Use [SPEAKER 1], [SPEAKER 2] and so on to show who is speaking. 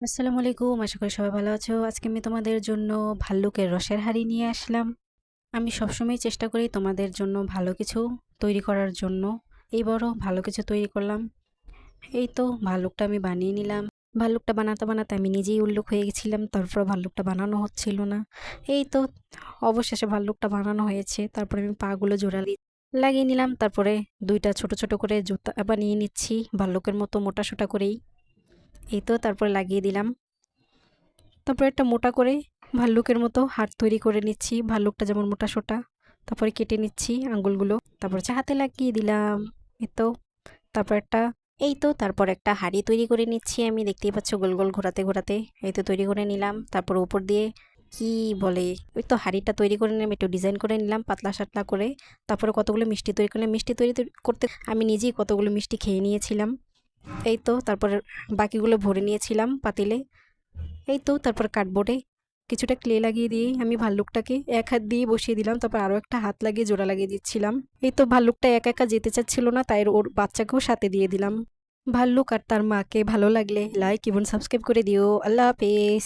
[SPEAKER 1] আসসালামু আলাইকুম। আশা করি সবাই ভালো আছো। আজকে আমি তোমাদের জন্য ভাল্লুকের রসের হাঁড়ি নিয়ে আসলাম। আমি সবসময় চেষ্টা করি তোমাদের জন্য ভালো কিছু তৈরি করার জন্য। এইবারও ভালো কিছু তৈরি করলাম। এই তো ভাল্লুকটা আমি বানিয়ে নিলাম। ভাল্লুকটা বানাতে বানাতে আমি নিজেই উল্লুক হয়ে গেছিলাম। তারপর ভাল্লুকটা বানানো হচ্ছিল না। এই তো অবশেষে ভাল্লুকটা বানানো হয়েছে। তারপরে আমি পাগুলো জোড়া লাগিয়ে নিলাম। তারপরে ২টা ছোট ছোট করে জুতা বানিয়ে নিচ্ছি ভাল্লুকের মতো মোটা-সোটা করেই। এই তো তারপরে লাগিয়ে দিলাম। তারপরে একটা মোটা করে ভাল্লুকের মতো হাত তৈরি করে নিচ্ছি, ভাল্লুকটা যেমন মোটা-সোটা। তারপরে কেটে নিচ্ছি আঙ্গুলগুলো। তারপর হচ্ছে হাতে লাগিয়ে দিলাম। এই তো তারপর একটা হাঁড়ি তৈরি করে নিচ্ছি আমি। দেখতেই পাচ্ছ গোল গোল ঘোরাতে ঘোরাতে এই তো তৈরি করে নিলাম। তারপর উপর দিয়ে কি বলে ওই তো হাঁড়িটা তৈরি করে নিলাম, একটু ডিজাইন করে নিলাম পাতলা সাতলা করে। তারপরে কতগুলো মিষ্টি তৈরি করলাম। মিষ্টি তৈরি করতে আমি নিজেই কতগুলো মিষ্টি খেয়ে নিয়েছিলাম। এই তো তারপরে বাকিগুলো ভরে নিয়েছিলাম পাতিলে। এই তো তারপর কার্ডবোর্ডে কিছুটা ক্লে লাগিয়ে দিয়ে আমি ভাল্লুকটাকে এক হাত দিয়ে বসিয়ে দিলাম। তারপর আরও একটা হাত লাগিয়ে জোড়া লাগিয়ে দিচ্ছিলাম। এই তো ভাল্লুকটা একা একা যেতে চাচ্ছিল না, তাই ওর বাচ্চাকেও সাথে দিয়ে দিলাম। ভাল্লুক আর তার মাকে ভালো লাগলে লাইক এবং সাবস্ক্রাইব করে দিও। আল্লাহ হাফেজ।